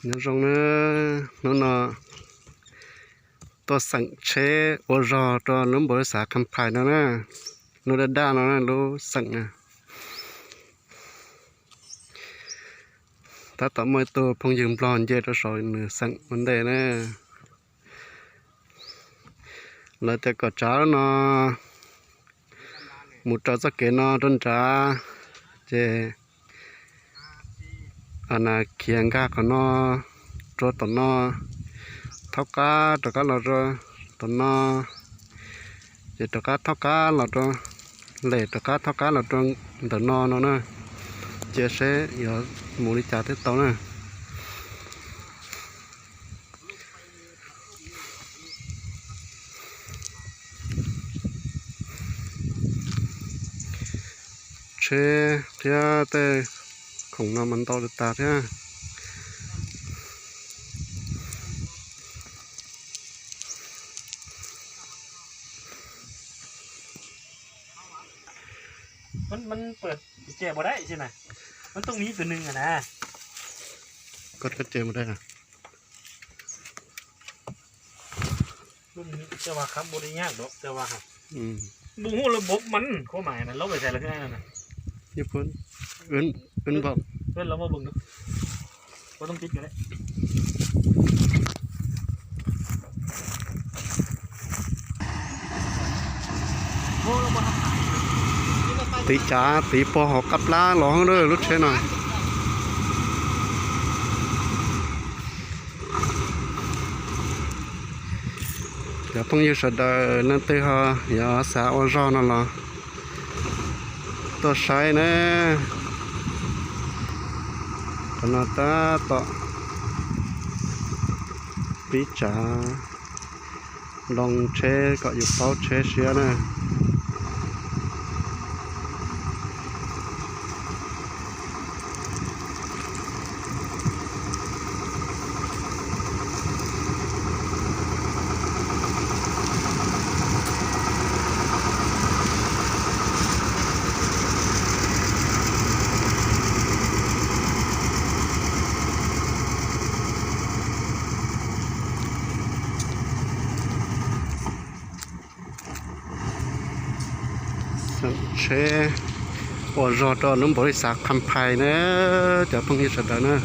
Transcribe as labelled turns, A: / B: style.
A: nhớ rong nóตัวสั่งเชโอรอตัวล้มบริษัทคำพายนะนูได้ด้านนะรู้สั่งนะถ้าต่อมาตัวพงยืมปลอนเยอะตัวสอยหนึ่งสั่งมันได้นะเราจะกดจ้าเนาะหมุดจ้าสักเกนเนาะต้นจ้าเจอันน่ะเขียงก้ากันเนาะตัวต้นเนาะเท่าก้าตัวก้าเราตัวต้นเนาะเจตัวก้าเท่าก้าเราตัวเล่ตัวก้าเท่าก้าเราตัวต้นเนาะเนาะนะเจเสยอหมูลิจ่าที่โตนะเชเทียเตของน้ำมันโตติดตาเทีย
B: มันเปิดแจบ่ได้ใช่ไหมมันต้องมีตัวหนึ่งอะนะ
A: ก็เจมาได้อะ
B: รุ่นนี้จะว่าครับบริยากดอกจะว่าครับ
A: อืม
B: บูฮูระบบมันข้อหมายนะเราไปใส่อะไรที่นั่นนะ
A: ญี่ปุ่นเอิ้นบอก
B: เพื่อนเรามาเบิ่งดูว่าต้องติดกันเลยโอ้เราบ่ทำ
A: ตีจ๋าตีปอหอกกับล้าหลองเลยรถเชนหน่อยเดี๋ยวเพิ่งยืดสะดนั่นตีฮะอย่าสาวรอนั่นหรอตัวใช้นะขนาดตาต่อปีจ๋าลองเชก็อยู่เป้าเชเชียนะเชโอรอตัวน้ำบริษัทคำไพ่นะจะเพิ่งยืดสะดนะ